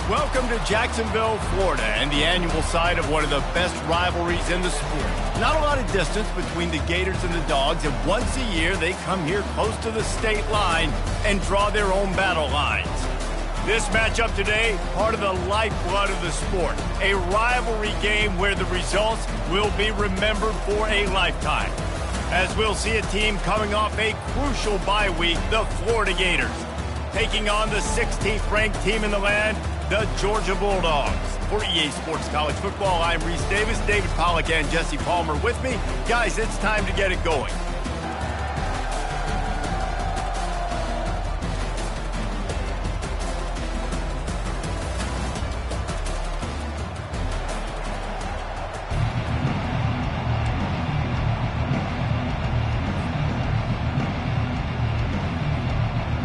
Welcome to Jacksonville, Florida, and the annual site of one of the best rivalries in the sport. Not a lot of distance between the Gators and the Dogs, and once a year they come here close to the state line and draw their own battle lines. This matchup today, part of the lifeblood of the sport, a rivalry game where the results will be remembered for a lifetime. As we'll see a team coming off a crucial bye week, the Florida Gators, taking on the 16th ranked team in the land, the Georgia Bulldogs. For EA Sports College Football, I'm Reese Davis, David Pollack, and Jesse Palmer with me. Guys, it's time to get it going.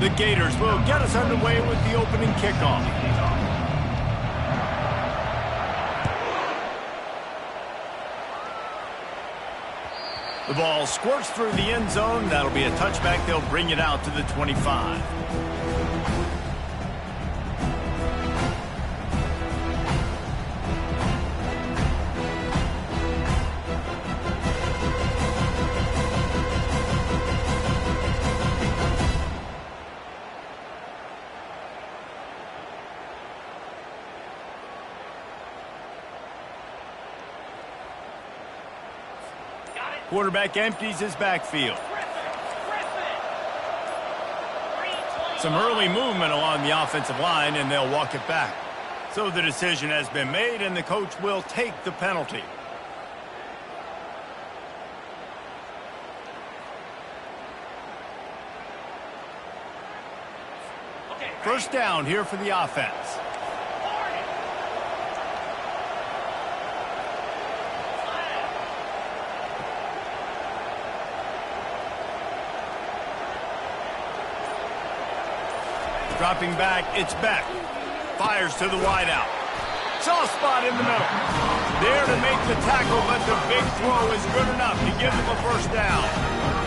The Gators will get us underway with the opening kickoff. The ball squirts through the end zone. That'll be a touchback. They'll bring it out to the 25. Quarterback empties his backfield. Some early movement along the offensive line, and they'll walk it back. So the decision has been made, and the coach will take the penalty. First down here for the offense. Dropping back, it's Beck. Fires to the wideout. Soft spot in the middle. There to make the tackle, but the big throw is good enough to give them a first down.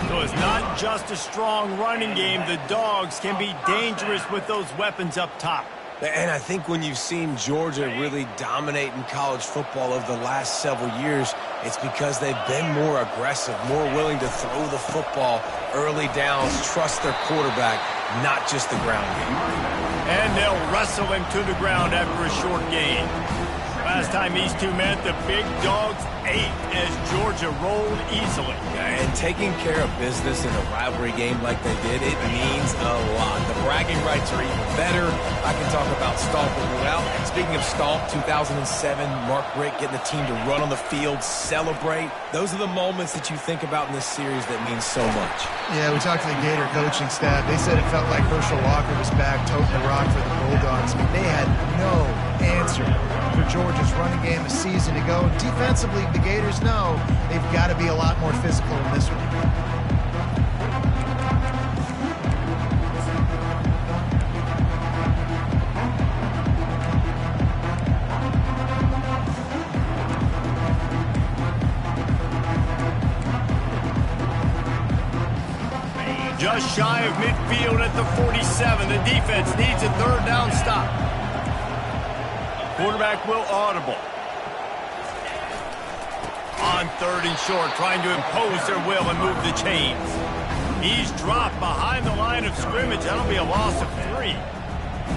So it's not just a strong running game. The Dogs can be dangerous with those weapons up top. And I think when you've seen Georgia really dominate in college football over the last several years, it's because they've been more aggressive, more willing to throw the football early downs, trust their quarterback, not just the ground game. And they'll wrestle him to the ground after a short gain. Last time these two met, the big Dogs ate as Georgia rolled easily. And taking care of business in a rivalry game like they did, it means a lot. The bragging rights are even better. I can talk about Stomp and Well. Speaking of Stomp, 2007, Mark Richt getting the team to run on the field, celebrate. Those are the moments that you think about in this series that mean so much. Yeah, we talked to the Gator coaching staff. They said it felt like Herschel Walker was back toting the rock for the Bulldogs. I mean, they had no answer for Georgia's running game a season ago. Defensively, the Gators know they've got to be a lot more physical in this one. Just shy of midfield at the 47. The defense needs a third down stop. Quarterback will audible. On third and short, trying to impose their will and move the chains. He's dropped behind the line of scrimmage. That'll be a loss of 3.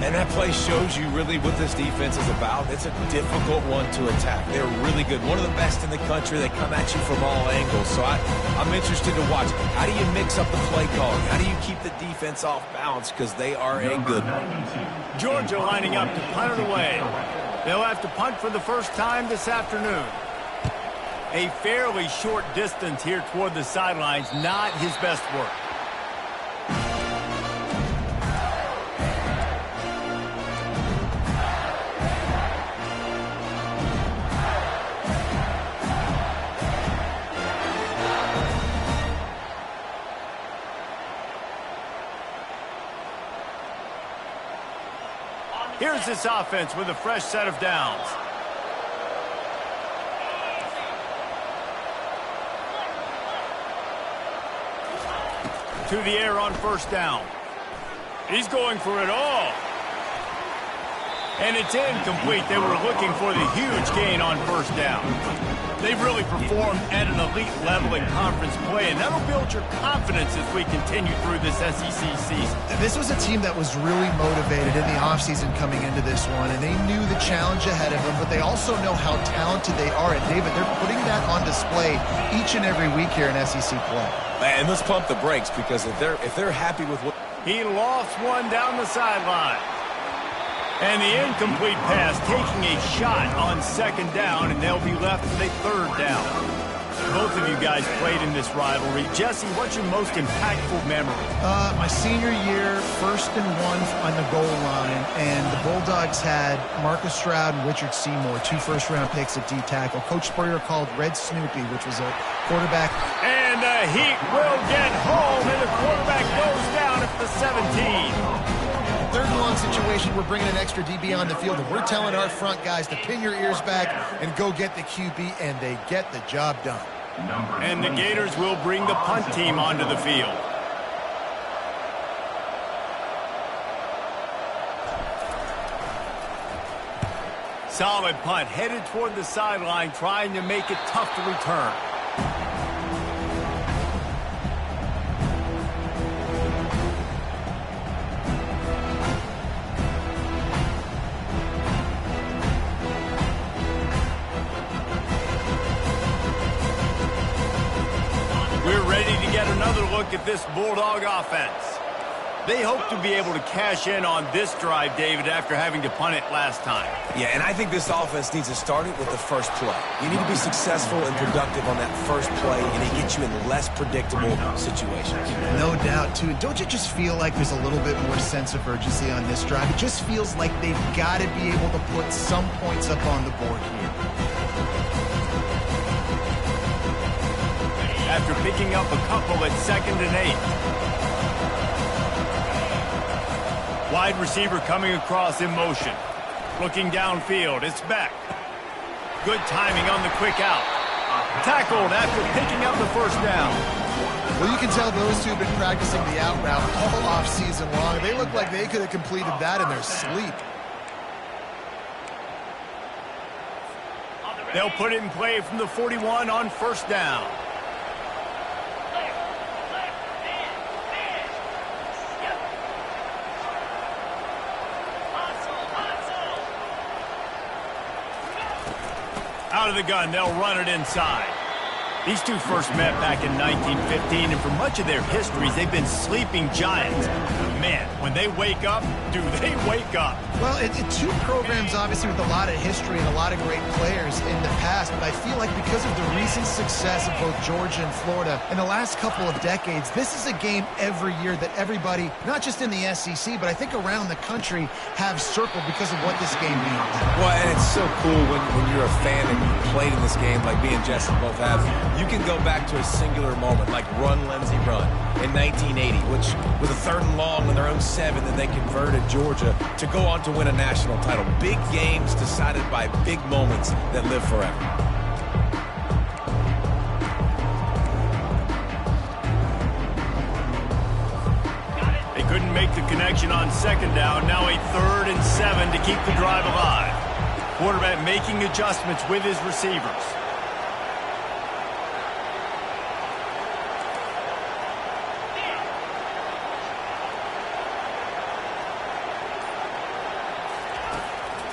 And that play shows you really what this defense is about. It's a difficult one to attack. They're really good. One of the best in the country. They come at you from all angles. So I'm interested to watch. How do you mix up the play calling? How do you keep the defense off balance? Because they are a good one. Georgia lining up to punt it away. They'll have to punt for the first time this afternoon. A fairly short distance here toward the sidelines. Not his best work. Here's this offense with a fresh set of downs. To the air on first down. He's going for it all. And it's incomplete. They were looking for the huge gain on first down. They've really performed at an elite level in conference play, and that'll build your confidence as we continue through this SEC season. This was a team that was really motivated in the offseason coming into this one, and they knew the challenge ahead of them, but they also know how talented they are. And, David, they're putting that on display each and every week here in SEC play. And let's pump the brakes, because if they're happy with what... He lost one down the sideline. And the incomplete pass taking a shot on second down, and they'll be left with a third down. Both of you guys played in this rivalry. Jesse, what's your most impactful memory? My senior year, 1st and 1 on the goal line, and the Bulldogs had Marcus Stroud and Richard Seymour, 2 first-round picks at D-tackle. Coach Spurrier called Red Snoopy, which was a quarterback. And the Heat will get home, and the quarterback goes down at the 17. Third and long situation, we're bringing an extra DB on the field, and we're telling our front guys to pin your ears back and go get the QB, and they get the job done. And the Gators will bring the punt team onto the field. Solid punt, headed toward the sideline, trying to make it tough to return. We're ready to get another look at this Bulldog offense. They hope to be able to cash in on this drive, David, after having to punt it last time. Yeah, and I think this offense needs to start it with the first play. You need to be successful and productive on that first play, and it gets you in less predictable situations. No doubt, too. Don't you just feel like there's a little bit more sense of urgency on this drive? It just feels like they've got to be able to put some points up on the board here. After picking up a couple at 2nd and 8. Wide receiver coming across in motion. Looking downfield, it's Beck. Good timing on the quick out. Tackled after picking up the first down. Well, you can tell those two have been practicing the out route all off season long. They look like they could have completed that in their sleep. They'll put it in play from the 41 on first down. Out of the gun, they'll run it inside. These two first met back in 1915, and for much of their histories, they've been sleeping giants. Man, when they wake up, do they wake up? Well, two programs, obviously, with a lot of history and a lot of great players in the past, but I feel like because of the recent success of both Georgia and Florida in the last couple of decades, this is a game every year that everybody, not just in the SEC, but I think around the country, have circled because of what this game means. Well, and it's so cool when you're a fan and you played in this game, like me and Jesse both have. You can go back to a singular moment, like Run, Lindsey, Run in 1980, which was a 3rd and long on their own 7 that they converted Georgia to go on to win a national title. Big games decided by big moments that live forever. They couldn't make the connection on 2nd down. Now a 3rd and 7 to keep the drive alive. Quarterback making adjustments with his receivers.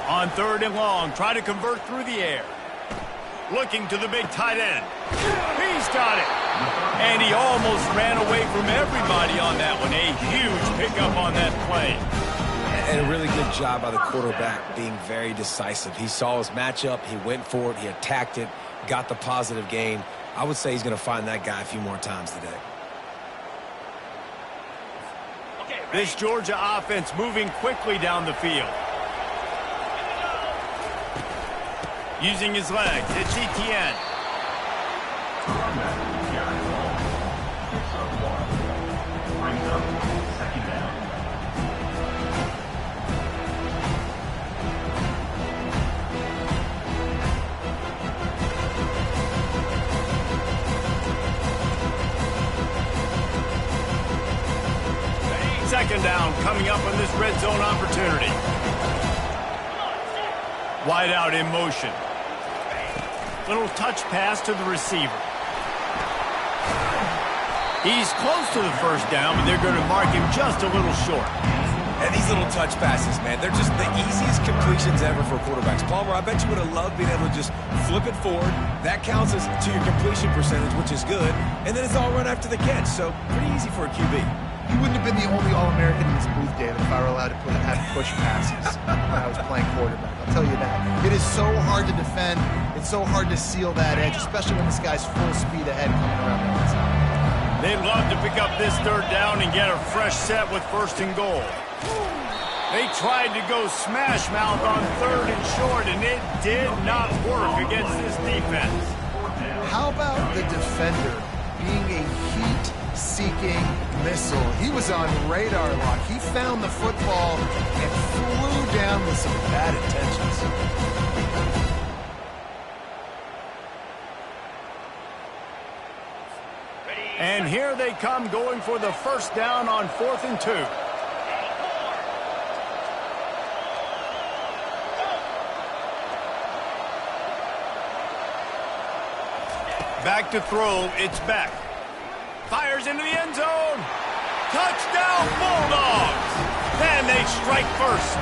On 3rd and long, try to convert through the air. Looking to the big tight end. He's got it. And he almost ran away from everybody on that one. A huge pickup on that play. And a really good job by the quarterback being very decisive. He saw his matchup, he went for it, he attacked it, got the positive gain. I would say he's going to find that guy a few more times today. This Georgia offense moving quickly down the field. Using his legs, it's Etienne. Second down coming up on this red zone opportunity. Wide out in motion. Little touch pass to the receiver. He's close to the first down, but they're going to mark him just a little short. And these little touch passes, man, they're just the easiest completions ever for quarterbacks. Palmer, I bet you would have loved being able to just flip it forward. That counts as to your completion percentage, which is good. And then it's all run after the catch, so pretty easy for a QB. He wouldn't have been the only All-American in this booth, David, if I were allowed to have push passes when I was playing quarterback. I'll tell you that. It is so hard to defend. It's so hard to seal that edge, especially when this guy's full speed ahead coming around the outside. They'd love to pick up this third down and get a fresh set with first and goal. They tried to go smash mouth on third and short, and it did not work against this defense. How about the defender being a heat-seeking missile? He was on radar lock. He found the football and flew down with some bad intentions. And here they come going for the first down on 4th and 2. Back to throw, it's Beck. Fires into the end zone. Touchdown, Bulldogs! And they strike first.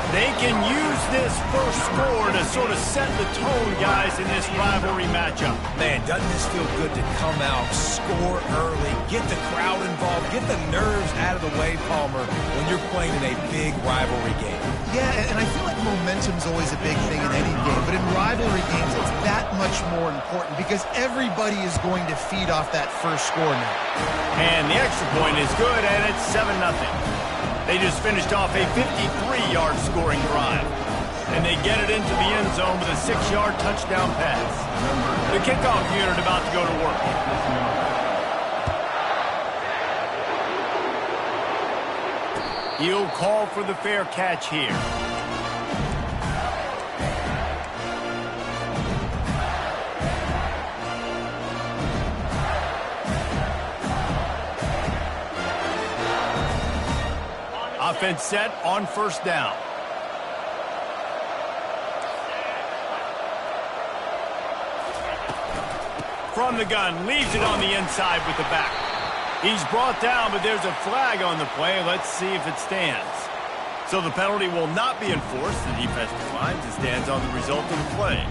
They can use this first score to sort of set the tone, guys, in this rivalry matchup. Man, doesn't this feel good to come out, score early, get the crowd involved, get the nerves out of the way, Palmer, when you're playing in a big rivalry game. Yeah, and I feel like momentum's always a big thing in any game, but in rivalry games, it's that much more important because everybody is going to feed off that first score now. And the extra point is good, and it's 7-0. They just finished off a 53-yard scoring drive. And they get it into the end zone with a 6-yard touchdown pass. The kickoff unit about to go to work. He'll call for the fair catch here. Offense set on first down. From the gun, leaves it on the inside with the back. He's brought down, but there's a flag on the play. Let's see if it stands. So the penalty will not be enforced. The defense declines and stands on the result of the play.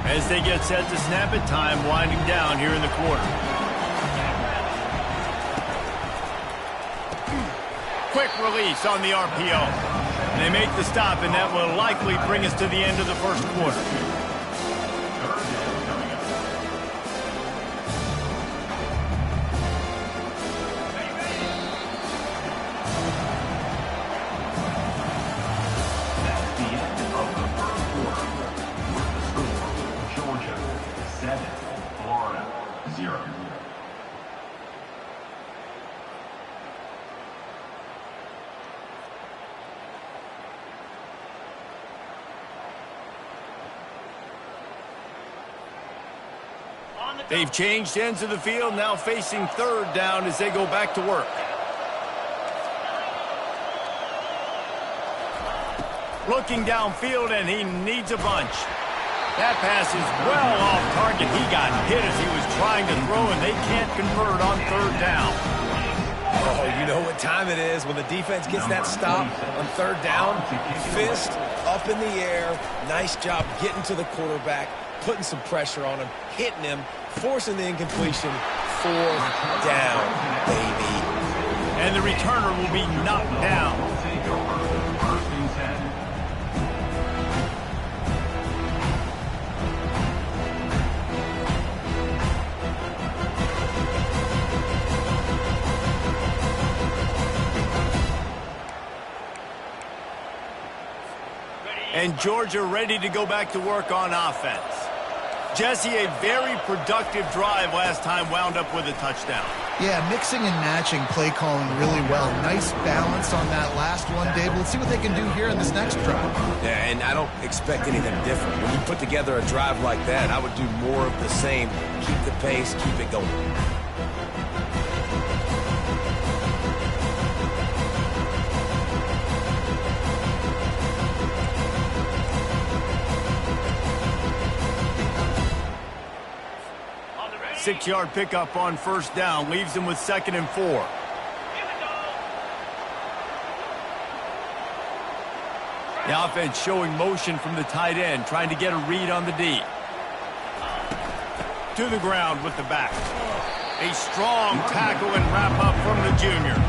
As they get set to snap it, time winding down here in the quarter. Quick release on the RPO. They make the stop, and that will likely bring us to the end of the first quarter. They've changed ends of the field, now facing third down as they go back to work. Looking downfield, and he needs a bunch. That pass is well off target. He got hit as he was trying to throw, and they can't convert on third down. Oh, you know what time it is when the defense gets that stop on third down. Fist up in the air. Nice job getting to the quarterback, putting some pressure on him, hitting him, forcing the incompletion. Fourth down, baby. And the returner will be knocked down. And Georgia ready to go back to work on offense. Jesse, a very productive drive last time wound up with a touchdown. Yeah, mixing and matching play calling really well. Nice balance on that last one, Dave. Let's see what they can do here in this next drive. Yeah, and I don't expect anything different. When you put together a drive like that, I would do more of the same. Keep the pace, keep it going. Six-yard pickup on first down leaves them with 2nd and 4. The offense showing motion from the tight end, trying to get a read on the D. To the ground with the back. A strong tackle and wrap up from the junior.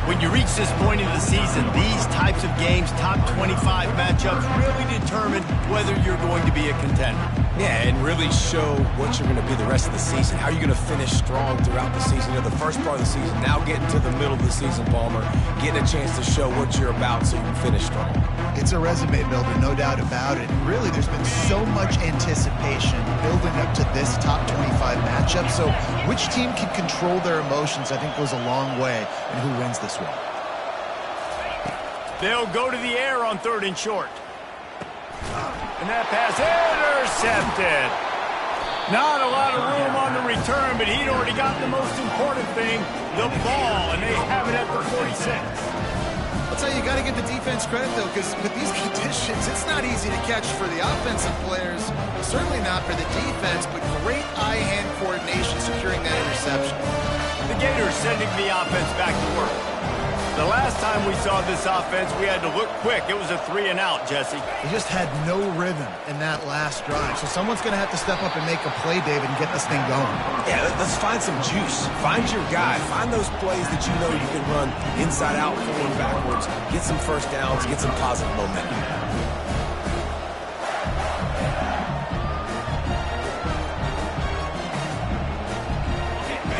When you reach this point in the season, these types of games, top 25 matchups, really determine whether you're going to be a contender. Yeah, and really show what you're going to be the rest of the season. How are you going to finish strong throughout the season? You know, the first part of the season, now getting to the middle of the season, Palmer, getting a chance to show what you're about so you can finish strong. It's a resume builder, no doubt about it. And really, there's been so much anticipation building up to this top 25 matchup. So which team can control their emotions, I think, goes a long way in who wins this one. They'll go to the air on 3rd and short. And that pass intercepted. Not a lot of room on the return, but he'd already got the most important thing, the ball, and they have it at the 46. I'll tell you, you got to give the defense credit, though, because with these conditions, it's not easy to catch for the offensive players, certainly not for the defense, but great eye-hand coordination securing that interception. The Gators sending the offense back to work. The last time we saw this offense, we had to look quick. It was a 3-and-out, Jesse. They just had no rhythm in that last drive. So someone's going to have to step up and make a play, David, and get this thing going. Yeah, let's find some juice. Find your guy. Find those plays that you know you can run inside out, forward, backwards. Get some first downs. Get some positive momentum.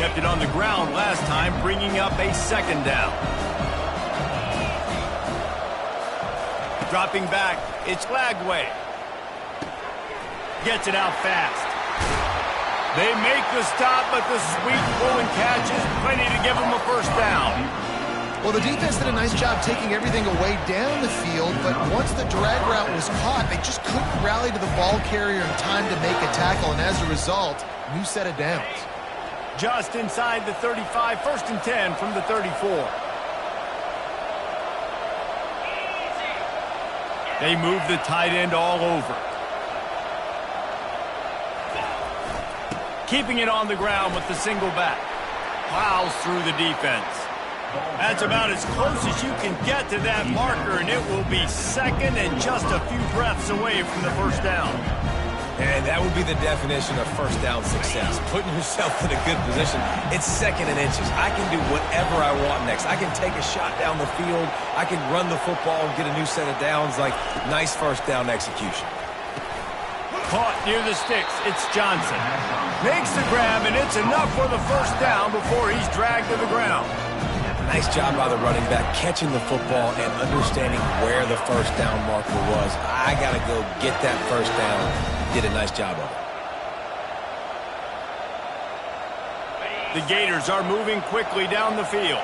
Kept it on the ground last time, bringing up a 2nd down. Dropping back, it's Lagway. Gets it out fast. They make the stop, but the sweet pull and catch is plenty to give them a first down. Well, the defense did a nice job taking everything away down the field, but once the drag route was caught, they just couldn't rally to the ball carrier in time to make a tackle, and as a result, new set of downs. Just inside the 35, 1st and 10 from the 34. They move the tight end all over. Keeping it on the ground with the single back. Plows through the defense. That's about as close as you can get to that marker, and it will be 2nd and just a few breaths away from the first down. And that would be the definition of first down success. Putting yourself in a good position. It's 2nd and inches. I can do whatever I want next. I can take a shot down the field. I can run the football and get a new set of downs. Like, nice first down execution. Caught near the sticks. It's Johnson. Makes the grab, and it's enough for the first down before he's dragged to the ground. Nice job by the running back, catching the football and understanding where the first down marker was. I got to go get that first down. Did a nice job of it. The Gators are moving quickly down the field.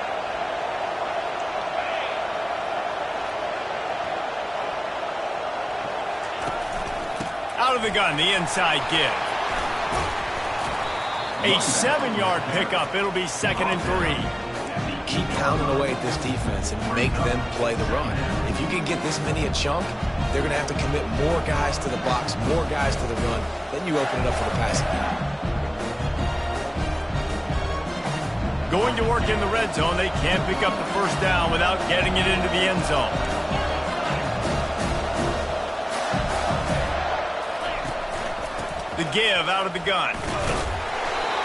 Out of the gun, the inside give. A 7-yard pickup. It'll be 2nd and 3. Keep pounding away at this defense and make them play the run. If you can get this many a chunk, they're going to have to commit more guys to the box, more guys to the run. Then you open it up for the passing game. Going to work in the red zone. They can't pick up the first down without getting it into the end zone. The give out of the gun.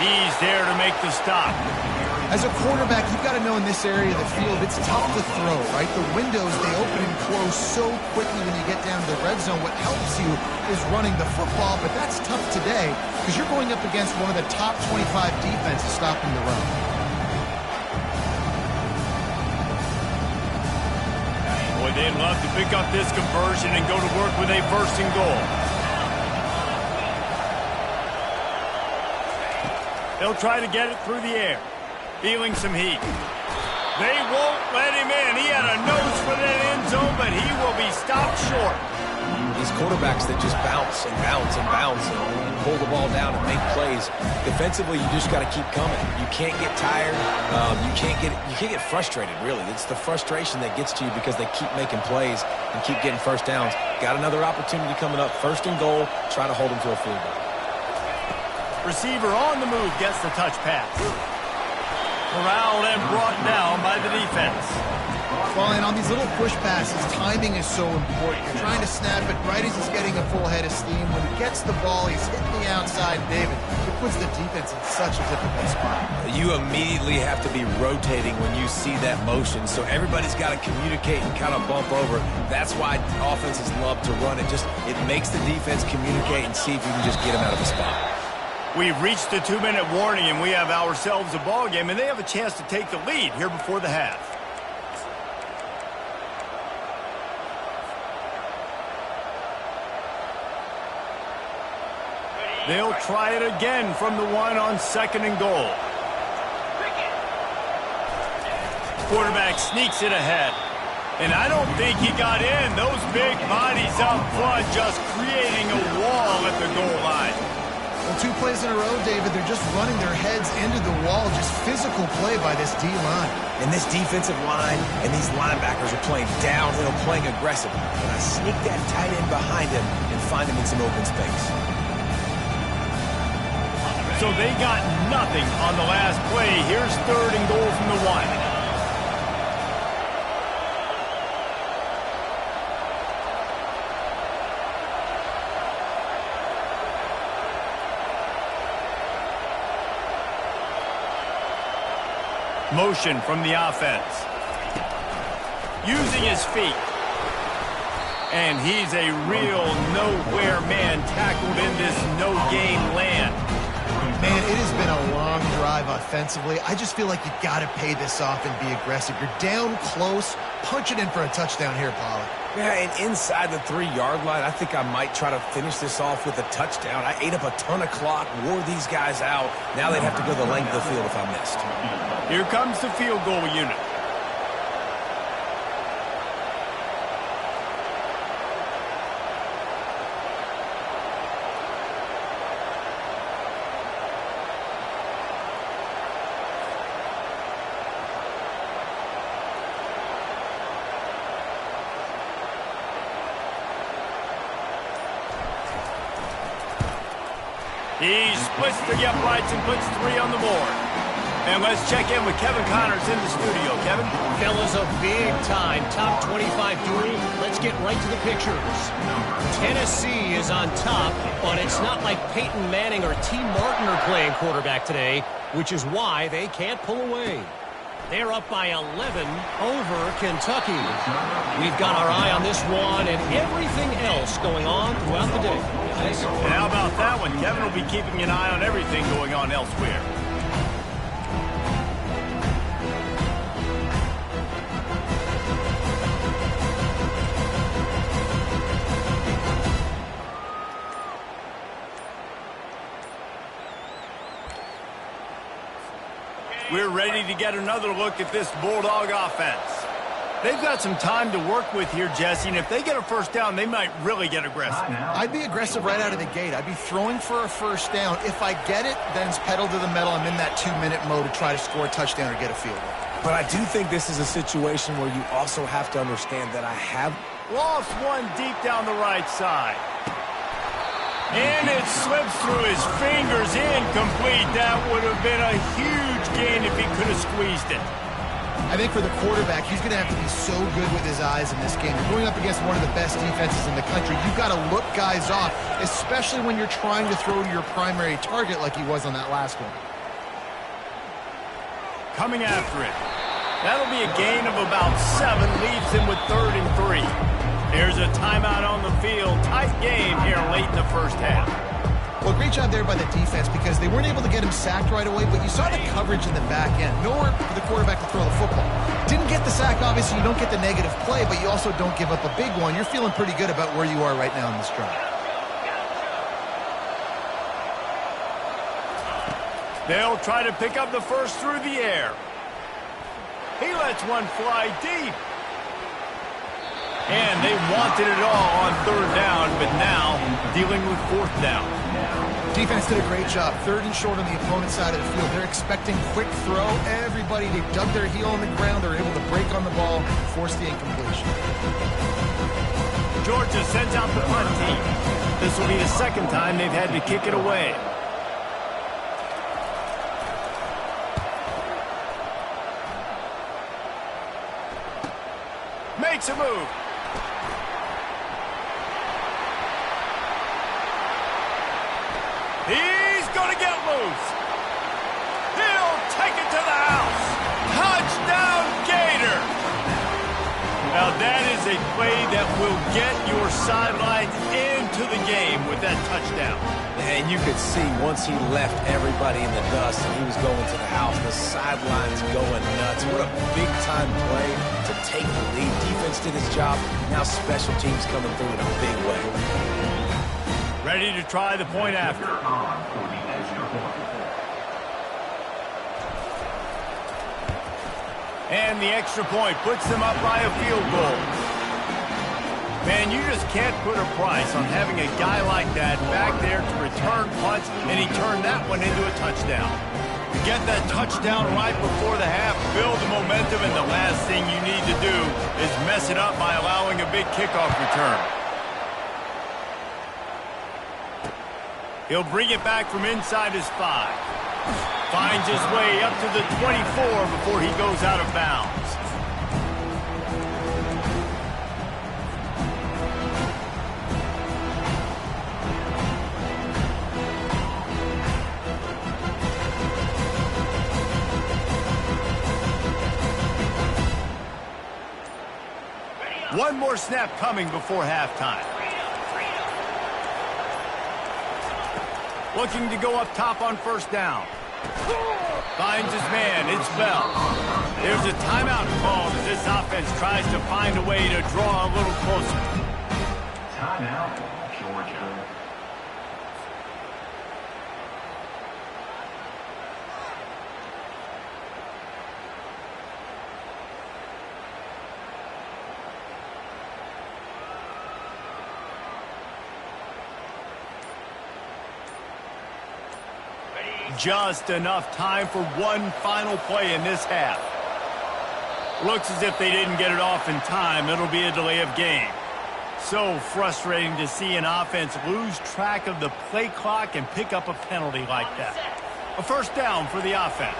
He's there to make the stop. As a quarterback, you've got to know in this area of the field, it's tough to throw, right? The windows, they open and close so quickly when you get down to the red zone. What helps you is running the football, but that's tough today because you're going up against one of the top 25 defenses stopping the run. Boy, they'd love to pick up this conversion and go to work with a 1st and goal. They'll try to get it through the air. Feeling some heat. They won't let him in. He had a nose for that end zone, but he will be stopped short. These quarterbacks that just bounce and bounce and bounce and pull the ball down and make plays. Defensively, you just got to keep coming. You can't get tired. You can't get frustrated, really. It's the frustration that gets to you because they keep making plays and keep getting first downs. Got another opportunity coming up. First and goal. Try to hold them to a field goal. Receiver on the move gets the touch pass. Corralled and brought down by the defense. Well, and on these little push passes, timing is so important. You're trying to snap it right as he's getting a full head of steam. When he gets the ball, he's hitting the outside, David. It puts the defense in such a difficult spot. You immediately have to be rotating when you see that motion, so everybody's got to communicate and kind of bump over. That's why offenses love to run it. It makes the defense communicate and see if you can just get them out of the spot. We've reached the 2-minute warning, and we have ourselves a ball game, and they have a chance to take the lead here before the half. They'll try it again from the one on 2nd and goal. Quarterback sneaks it ahead. And I don't think he got in. Those big bodies up front just creating a wall at the goal line. Well, 2 plays in a row, David. They're just running their heads into the wall. Just physical play by this D-line. And this defensive line and these linebackers are playing downhill, playing aggressive. And I sneak that tight end behind him and find him in some open space. So they got nothing on the last play. Here's 3rd and goal from the 1. Motion from the offense. Using his feet. And he's a real nowhere man tackled in this no-gain land. Man, it has been a long drive offensively. I just feel like you got to pay this off and be aggressive. You're down close. Punch it in for a touchdown here, Pollard. Yeah, and inside the 3-yard line, I think I might try to finish this off with a touchdown. I ate up a ton of clock, wore these guys out. Now they'd have to go the length of the field if I missed. Here comes the field goal unit. He splits the get rights and puts 3 on the board. And let's check in with Kevin Connors in the studio. Kevin? Fellas, a big-time top 25 duel. Let's get right to the pictures. Tennessee is on top, but it's not like Peyton Manning or T. Martin are playing quarterback today, which is why they can't pull away. They're up by 11 over Kentucky. We've got our eye on this one and everything else going on throughout the day. And how about that one? Kevin will be keeping an eye on everything going on elsewhere. We're ready to get another look at this Bulldog offense. They've got some time to work with here, Jesse, and if they get a first down, they might really get aggressive. I'd be aggressive right out of the gate. I'd be throwing for a first down. If I get it, then it's pedal to the metal. I'm in that 2-minute mode to try to score a touchdown or get a field goal. But I do think this is a situation where you also have to understand that I have lost one deep down the right side. And it slips through his fingers, incomplete. That would have been a huge gain if he could have squeezed it. I think for the quarterback, he's going to have to be so good with his eyes in this game. You're going up against one of the best defenses in the country. You've got to look guys off, especially when you're trying to throw to your primary target like he was on that last one. Coming after it. That'll be a gain of about 7, leaves him with 3rd and 3. There's a timeout on the field. Tight game here late in the first half. Well, great job there by the defense because they weren't able to get him sacked right away, but you saw the coverage in the back end. Nowhere for the quarterback to throw the football. Didn't get the sack, obviously. You don't get the negative play, but you also don't give up a big one. You're feeling pretty good about where you are right now in this drive. They'll try to pick up the first through the air. He lets one fly deep. And they wanted it all on third down, but now dealing with fourth down. Defense did a great job. Third and short on the opponent's side of the field. They're expecting quick throw. Everybody, they dug their heel on the ground. They're able to break on the ball, force the incompletion. Georgia sends out the punt team. This will be the second time they've had to kick it away. Makes a move. He's going to get loose. He'll take it to the house. Touchdown, Gator. Now that is a play that will get your sidelines into the game with that touchdown. And you could see once he left everybody in the dust and he was going to the house, the sidelines going nuts. What a big-time play to take the lead. Defense did his job. Now special teams coming through in a big way. Ready to try the point after. And the extra point puts them up by a field goal. Man, you just can't put a price on having a guy like that back there to return punts, and he turned that one into a touchdown. To get that touchdown right before the half, build the momentum, and the last thing you need to do is mess it up by allowing a big kickoff return. He'll bring it back from inside his 5. Finds his way up to the 24 before he goes out of bounds. One more snap coming before halftime. Looking to go up top on first down. Finds his man. It's Bell. There's a timeout called as this offense tries to find a way to draw a little closer. Timeout, Georgia. Just enough time for one final play in this half. Looks as if they didn't get it off in time. It'll be a delay of game. So frustrating to see an offense lose track of the play clock and pick up a penalty like that. A first down for the offense.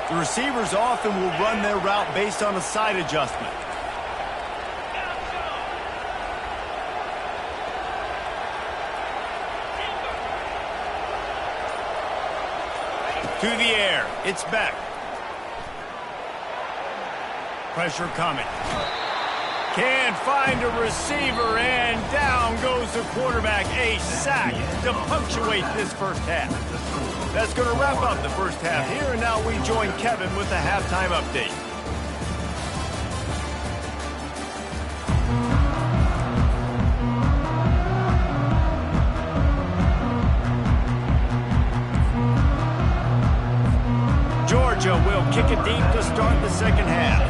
The receivers often will run their route based on a side adjustment. To the air. It's Beck. Pressure coming. Can't find a receiver, and down goes the quarterback. A sack to punctuate this first half. That's going to wrap up the first half here, and now we join Kevin with the halftime update. Georgia will kick it deep to start the second half.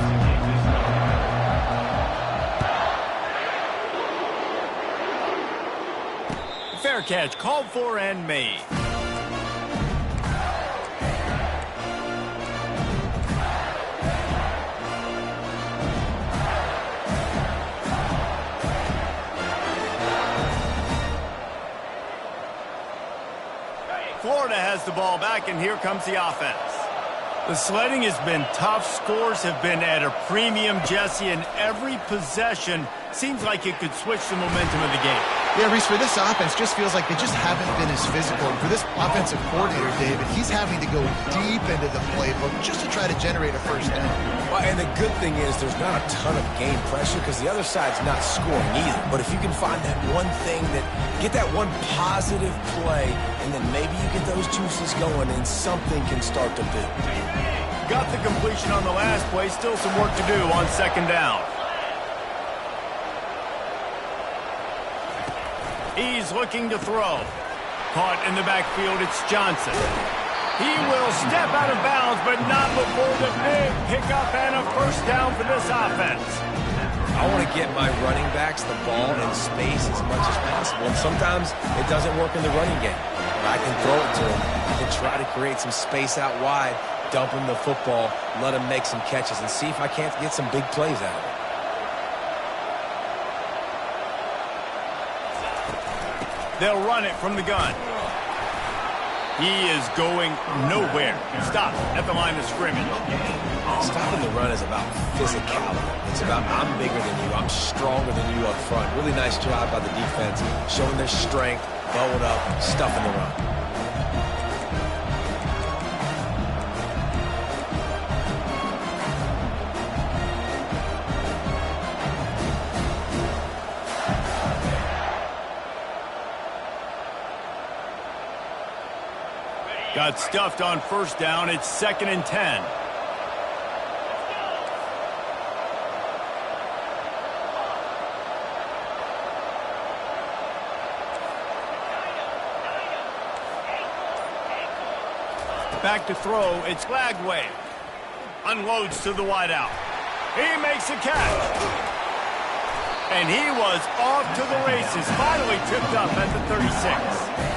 Fair catch called for and made. Florida has the ball back, and here comes the offense. The sledding has been tough. Scores have been at a premium, Jesse, and every possession seems like it could switch the momentum of the game. Yeah, Reese, for this offense, just feels like they just haven't been as physical. And for this offensive coordinator, David, he's having to go deep into the playbook just to try to generate a first down. Well, and the good thing is there's not a ton of game pressure because the other side's not scoring either. But if you can find that one thing get that one positive play, and then maybe you get those juices going and something can start to build. Got the completion on the last play. Still some work to do on second down. He's looking to throw. Caught in the backfield, it's Johnson. He will step out of bounds, but not before the big pickup and a first down for this offense. I want to get my running backs the ball in space as much as possible. And sometimes it doesn't work in the running game. But I can throw it to him. I can try to create some space out wide, dump him the football, let him make some catches, and see if I can't get some big plays out of it. They'll run it from the gun. He is going nowhere. Stop at the line of scrimmage. Stopping the run is about physicality. It's about I'm bigger than you. I'm stronger than you up front. Really nice job by the defense, showing their strength, bowing up, stuffing the run. Got stuffed on first down. It's 2nd and 10. Back to throw. It's Lagway. Unloads to the wideout. He makes a catch. And he was off to the races. Finally tripped up at the 36.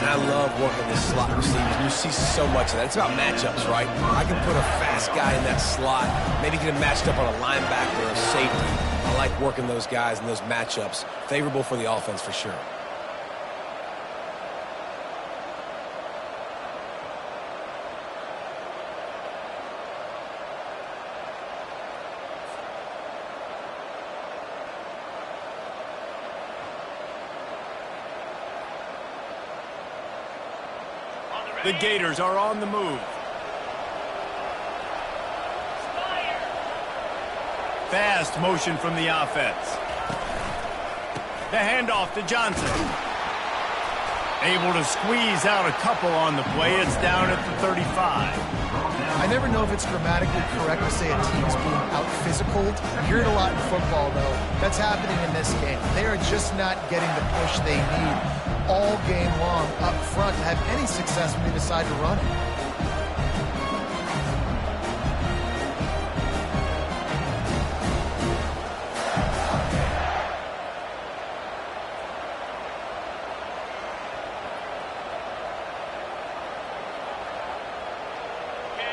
And I love working the slot receivers. You see so much of that. It's about matchups, right? I can put a fast guy in that slot, maybe get him matched up on a linebacker or a safety. I like working those guys in those matchups. Favorable for the offense for sure. The Gators are on the move. Fast motion from the offense. The handoff to Johnson. Able to squeeze out a couple on the play. It's down at the 35. I never know if it's grammatically correct to say a team's being out-physical. You hear it a lot in football, though. That's happening in this game. They are just not getting the push they need all game long up front to have any success when they decide to run it.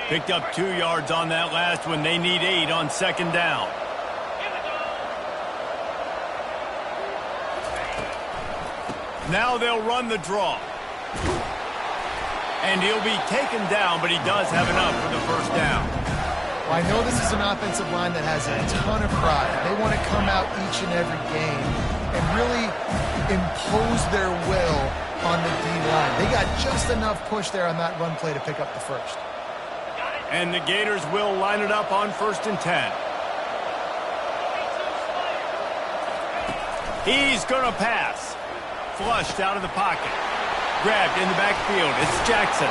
Picked up 2 yards on that last one. They need 8 on 2nd down. Now they'll run the draw. And he'll be taken down, but he does have enough for the first down. Well, I know this is an offensive line that has a ton of pride. They want to come out each and every game and really impose their will on the D-line. They got just enough push there on that run play to pick up the first. And the Gators will line it up on 1st and 10. He's going to pass. Flushed out of the pocket. Grabbed in the backfield. It's Jackson.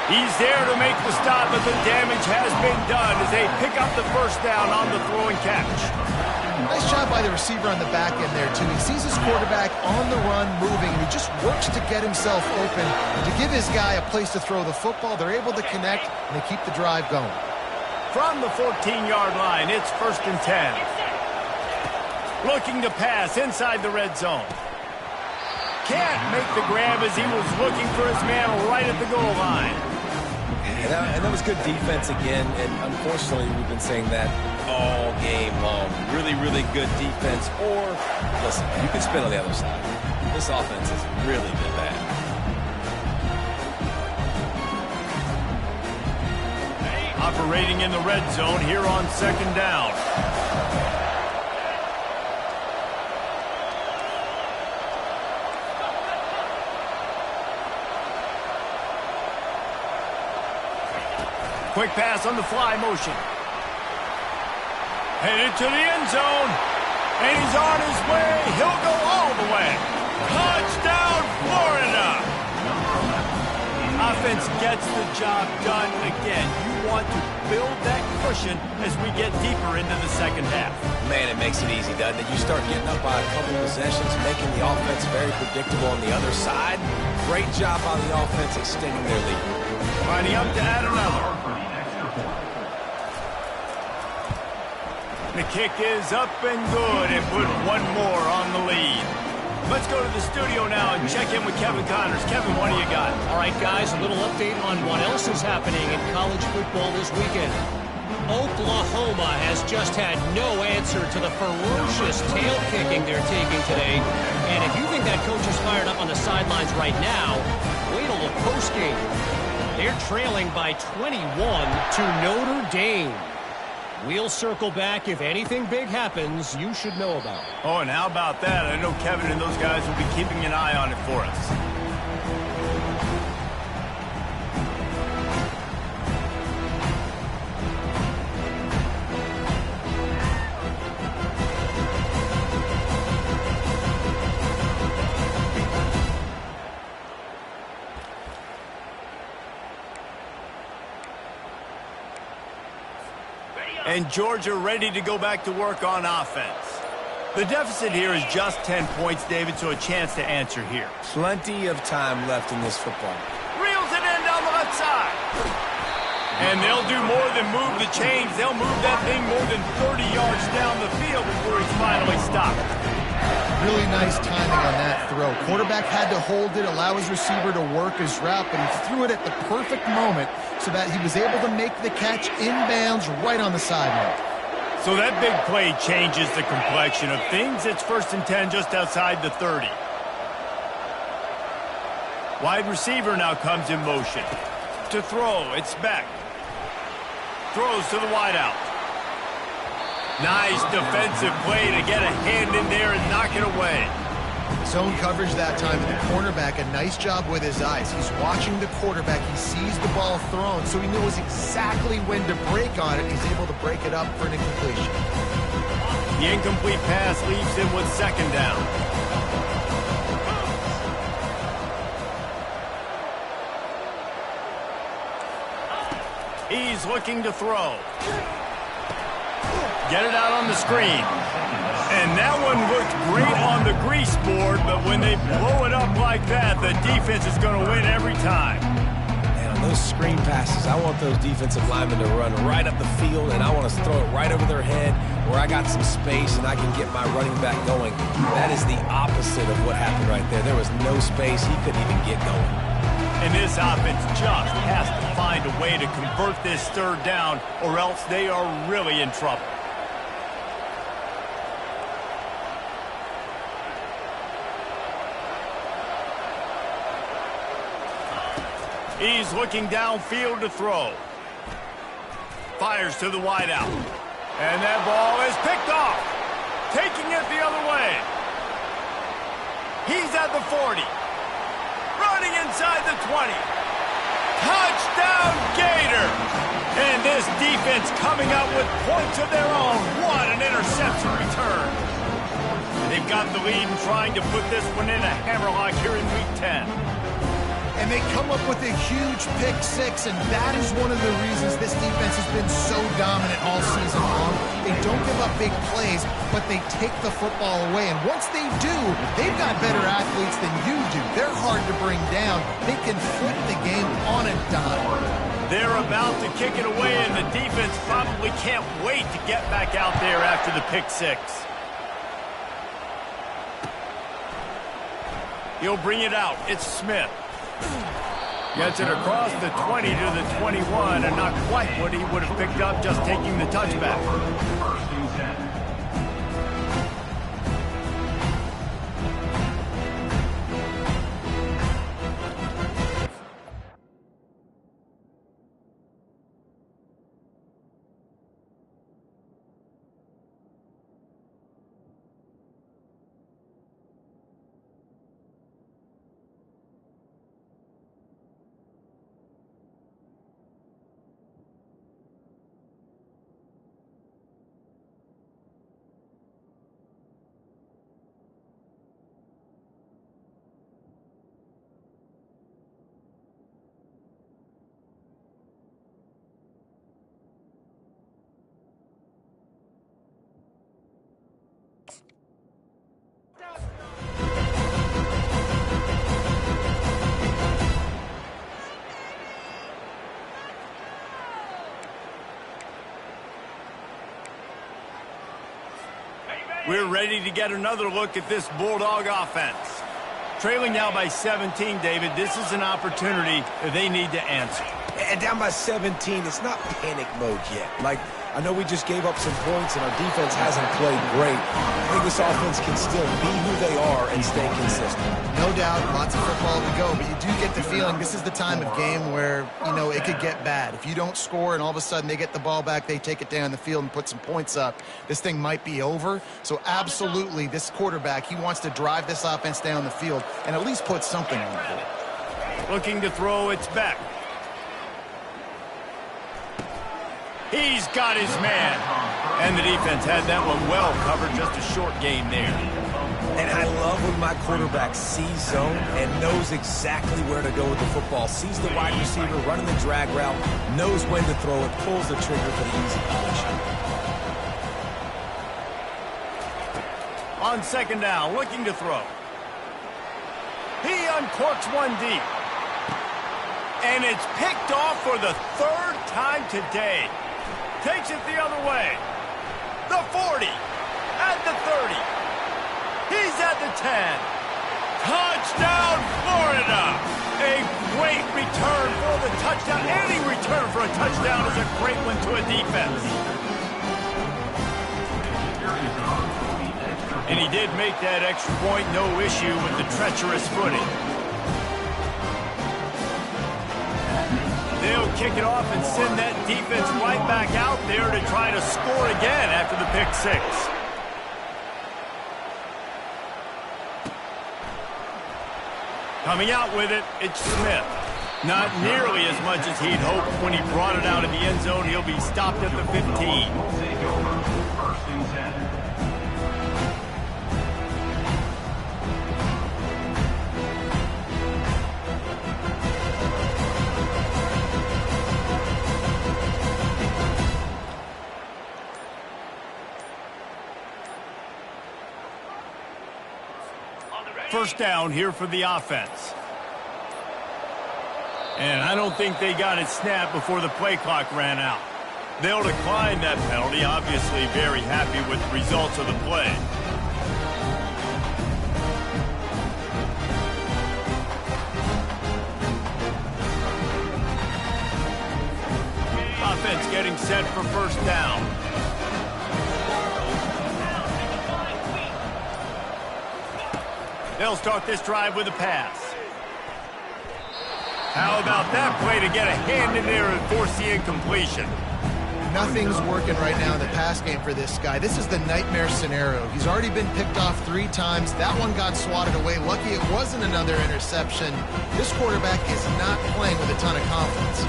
He's there to make the stop, but the damage has been done as they pick up the first down on the throw and catch. Nice job by the receiver on the back end there, too. He sees his quarterback on the run moving, and he just works to get himself open to give his guy a place to throw the football. They're able to connect, and they keep the drive going. From the 14-yard line, it's 1st and 10. Looking to pass inside the red zone. Can't make the grab as he was looking for his man right at the goal line. And that was good defense again, and unfortunately we've been saying that all game long. Really, really good defense. Or, listen, you can spin on the other side. This offense has really been bad. Operating in the red zone here on 2nd down. Quick pass on the fly motion. Headed to the end zone. And he's on his way. He'll go all the way. Touchdown, Florida. Offense gets the job done again. You want to build that cushion as we get deeper into the second half. Man, it makes it easy, doesn't it? You start getting up by a couple possessions, making the offense very predictable on the other side. Great job by the offense extending their lead. Lining up to add another. For the extra point. The kick is up and good and put one more on the lead. Let's go to the studio now and check in with Kevin Connors. Kevin, what do you got? All right, guys, a little update on what else is happening in college football this weekend. Oklahoma has just had no answer to the ferocious tail kicking they're taking today. And if you think that coach is fired up on the sidelines right now, wait till the postgame. They're trailing by 21 to Notre Dame. We'll circle back if anything big happens you should know about. Oh, and how about that? I know Kevin and those guys will be keeping an eye on it for us. And Georgia ready to go back to work on offense. The deficit here is just 10 points, David, so a chance to answer here. Plenty of time left in this football. Reels it in down the left side. And they'll do more than move the chains. They'll move that thing more than 30 yards down the field before he's finally stopped. Really nice timing on that throw. Quarterback had to hold it, allow his receiver to work his route, but he threw it at the perfect moment so that he was able to make the catch inbounds right on the sideline. So that big play changes the complexion of things. It's 1st and 10 just outside the 30. Wide receiver now comes in motion. To throw, it's Beck. Throws to the wideout. Nice defensive play to get a hand in there and knock it away. Zone coverage that time, and the cornerback, a nice job with his eyes. He's watching the quarterback. He sees the ball thrown, so he knows exactly when to break on it. He's able to break it up for an incompletion. The incomplete pass leaves him with 2nd down. He's looking to throw. Get it out on the screen. And that one looked great on the grease board, but when they blow it up like that, the defense is going to win every time. And on those screen passes, I want those defensive linemen to run right up the field, and I want to throw it right over their head where I got some space and I can get my running back going. That is the opposite of what happened right there. There was no space. He couldn't even get going. And this offense just has to find a way to convert this 3rd down, or else they are really in trouble. He's looking downfield to throw. Fires to the wideout. And that ball is picked off. Taking it the other way. He's at the 40. Running inside the 20. Touchdown, Gator! And this defense coming up with points of their own. What an interception return. And they've got the lead and trying to put this one in a hammerlock here in Week 10. And they come up with a huge pick 6, and that is one of the reasons this defense has been so dominant all season long. They don't give up big plays, but they take the football away. And once they do, they've got better athletes than you do. They're hard to bring down. They can flip the game on a dime. They're about to kick it away, and the defense probably can't wait to get back out there after the pick 6. He'll bring it out. It's Smith. Gets it across the 20 to the 21, and not quite what he would have picked up just taking the touchback. 1st and 10. We're ready to get another look at this Bulldog offense. Trailing now by 17, David, this is an opportunity that they need to answer. And down by 17, it's not panic mode yet. Like, I know we just gave up some points and our defense hasn't played great. I think this offense can still be who they are and stay consistent. No doubt, lots of football to go, but you do get the feeling this is the time of game where, you know, it could get bad. If you don't score and all of a sudden they get the ball back, they take it down the field and put some points up, this thing might be over. So absolutely, this quarterback, he wants to drive this offense down the field and at least put something on the board. Looking to throw, it's back. He's got his man. And the defense had that one well covered, just a short game there. And I love when my quarterback sees zone and knows exactly where to go with the football. Sees the wide receiver running the drag route, knows when to throw it, pulls the trigger for the easy completion. On second down, looking to throw. He uncorks one deep. And it's picked off for the third time today. Takes it the other way. The 40. At the 30. He's at the 10. Touchdown, Florida. A great return for the touchdown. Any return for a touchdown is a great one to a defense. And he did make that extra point. No issue with the treacherous footing. They'll kick it off and send that defense right back out there to try to score again after the pick six. Coming out with it, it's Smith. Not nearly as much as he'd hoped when he brought it out of the end zone. He'll be stopped at the 15. Take over. First and 10. First down here for the offense. And I don't think they got it snapped before the play clock ran out. They'll decline that penalty, obviously very happy with the results of the play. Offense getting set for first down. They'll start this drive with a pass. How about that play to get a hand in there and force the incompletion? Nothing's working right now in the pass game for this guy. This is the nightmare scenario. He's already been picked off 3 times. That one got swatted away. Lucky it wasn't another interception. This quarterback is not playing with a ton of confidence.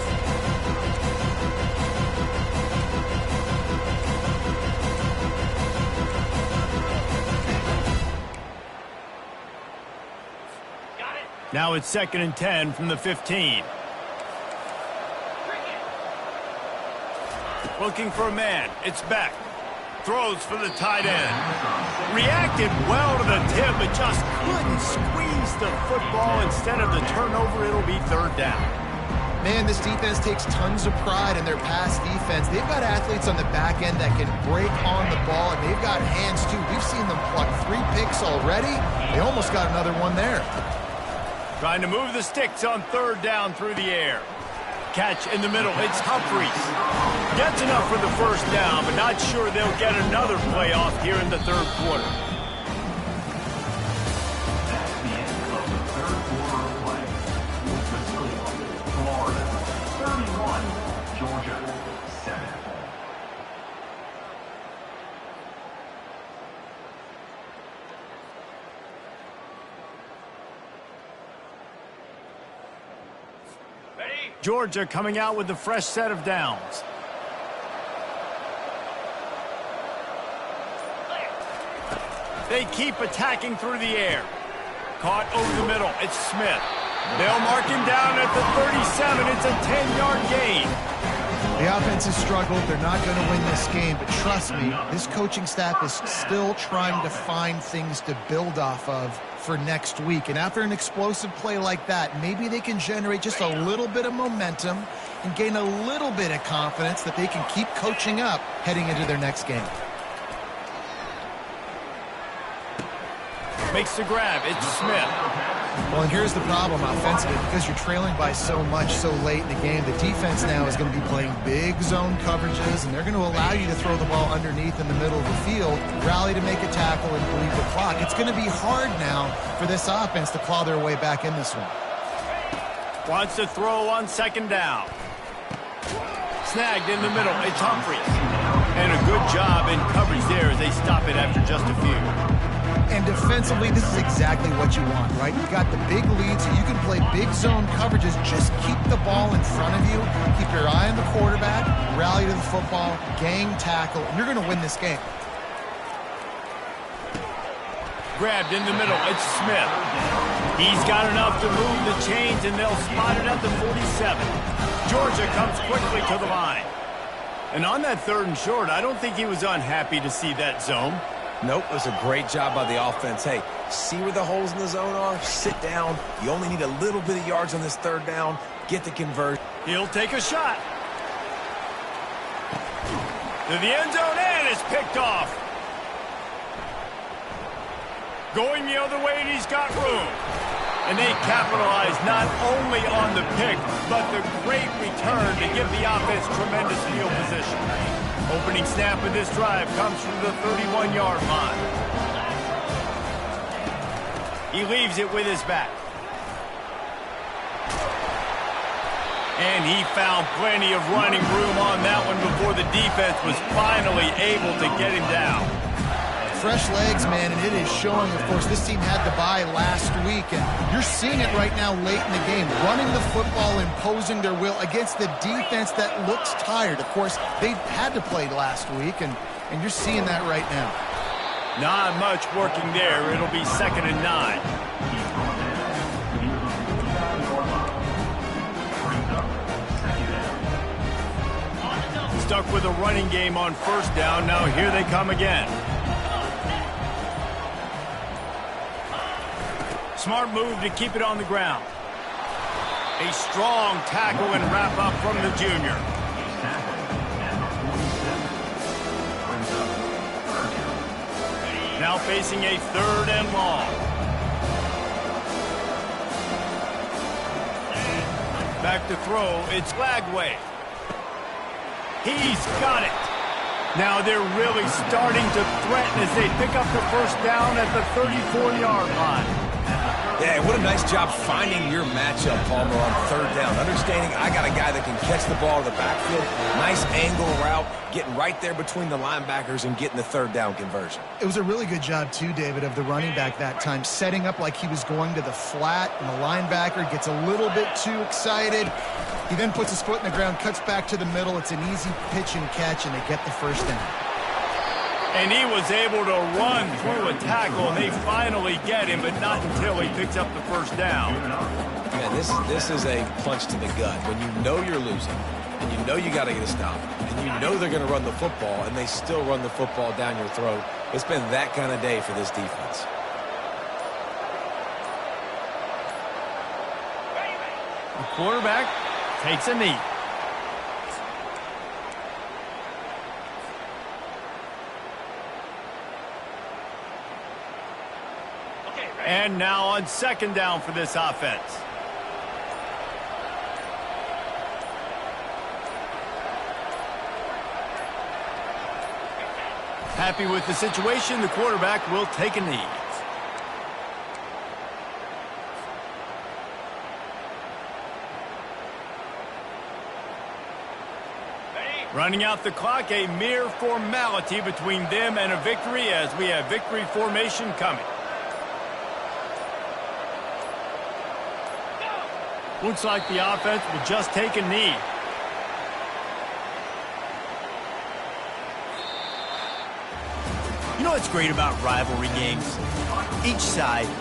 Now it's 2nd and 10 from the 15. Looking for a man. It's Beck. Throws for the tight end. Reacted well to the tip, but just couldn't squeeze the football. Instead of the turnover, it'll be 3rd down. Man, this defense takes tons of pride in their pass defense. They've got athletes on the back end that can break on the ball, and they've got hands, too. We've seen them pluck 3 picks already. They almost got another one there. Trying to move the sticks on 3rd down through the air. Catch in the middle. It's Humphries. Gets enough for the first down, but not sure they'll get another playoff here in the 3rd quarter. That's the end of the 3rd quarter of play. With the score, Florida 31, Georgia 7. Georgia coming out with a fresh set of downs. They keep attacking through the air. Caught over the middle. It's Smith. They'll mark him down at the 37. It's a 10-yard gain. The offense has struggled. They're not going to win this game, but trust me, this coaching staff is still trying to find things to build off of for next week. And after an explosive play like that, maybe they can generate just a little bit of momentum and gain a little bit of confidence that they can keep coaching up heading into their next game. Makes the grab. It's Smith. Well, and here's the problem offensively. Because you're trailing by so much so late in the game, the defense now is going to be playing big zone coverages, and they're going to allow you to throw the ball underneath in the middle of the field, rally to make a tackle, and bleed the clock. It's going to be hard now for this offense to claw their way back in this one. Wants to throw on second down. Snagged in the middle. It's Humphries. And a good job in coverage there as they stop it after just a few. And defensively, this is exactly what you want, right? You got the big lead, so you can play big zone coverages. Just keep the ball in front of you. Keep your eye on the quarterback. Rally to the football. Gang tackle. And you're going to win this game. Grabbed in the middle. It's Smith. He's got enough to move the chains, and they'll spot it at the 47. Georgia comes quickly to the line. And on that 3rd and short, I don't think he was unhappy to see that zone. Nope, it was a great job by the offense. Hey, see where the holes in the zone are? Sit down. You only need a little bit of yards on this 3rd down. Get the conversion. He'll take a shot. To the end zone, and it's picked off. Going the other way, and he's got room. And they capitalize not only on the pick, but the great return to give the offense tremendous field position. Opening snap of this drive comes from the 31-yard line. He leaves it with his back. And he found plenty of running room on that one before the defense was finally able to get him down. Fresh legs, man, and it is showing. Of course, this team had the bye last week, and you're seeing it right now late in the game. Running the football, imposing their will against the defense that looks tired. Of course, they had to play last week, and you're seeing that right now. Not much working there. It'll be 2nd and 9. Stuck with a running game on 1st down. Now here they come again. Smart move to keep it on the ground. A strong tackle and wrap up from the junior. Now facing a 3rd and long. Back to throw, it's Lagway. He's got it. Now they're really starting to threaten as they pick up the 1st down at the 34-yard line. Yeah, what a nice job finding your matchup, Palmer, on 3rd down. Understanding I got a guy that can catch the ball in the backfield. Nice angle route, getting right there between the linebackers and getting the 3rd down conversion. It was a really good job, too, David, of the running back that time, setting up like he was going to the flat, and the linebacker gets a little bit too excited. He then puts his foot in the ground, cuts back to the middle. It's an easy pitch and catch, and they get the 1st down. And he was able to run through a tackle, and they finally get him, but not until he picks up the 1st down. Man, this is a punch to the gut. When you know you're losing, and you know you got to get a stop, and you know they're going to run the football, and they still run the football down your throat. It's been that kind of day for this defense. The quarterback takes a knee. And now on 2nd down for this offense. Happy with the situation, the quarterback will take a knee. Running out the clock, a mere formality between them and a victory as we have victory formation coming. Looks like the offense will just take a knee. You know what's great about rivalry games? Each side hates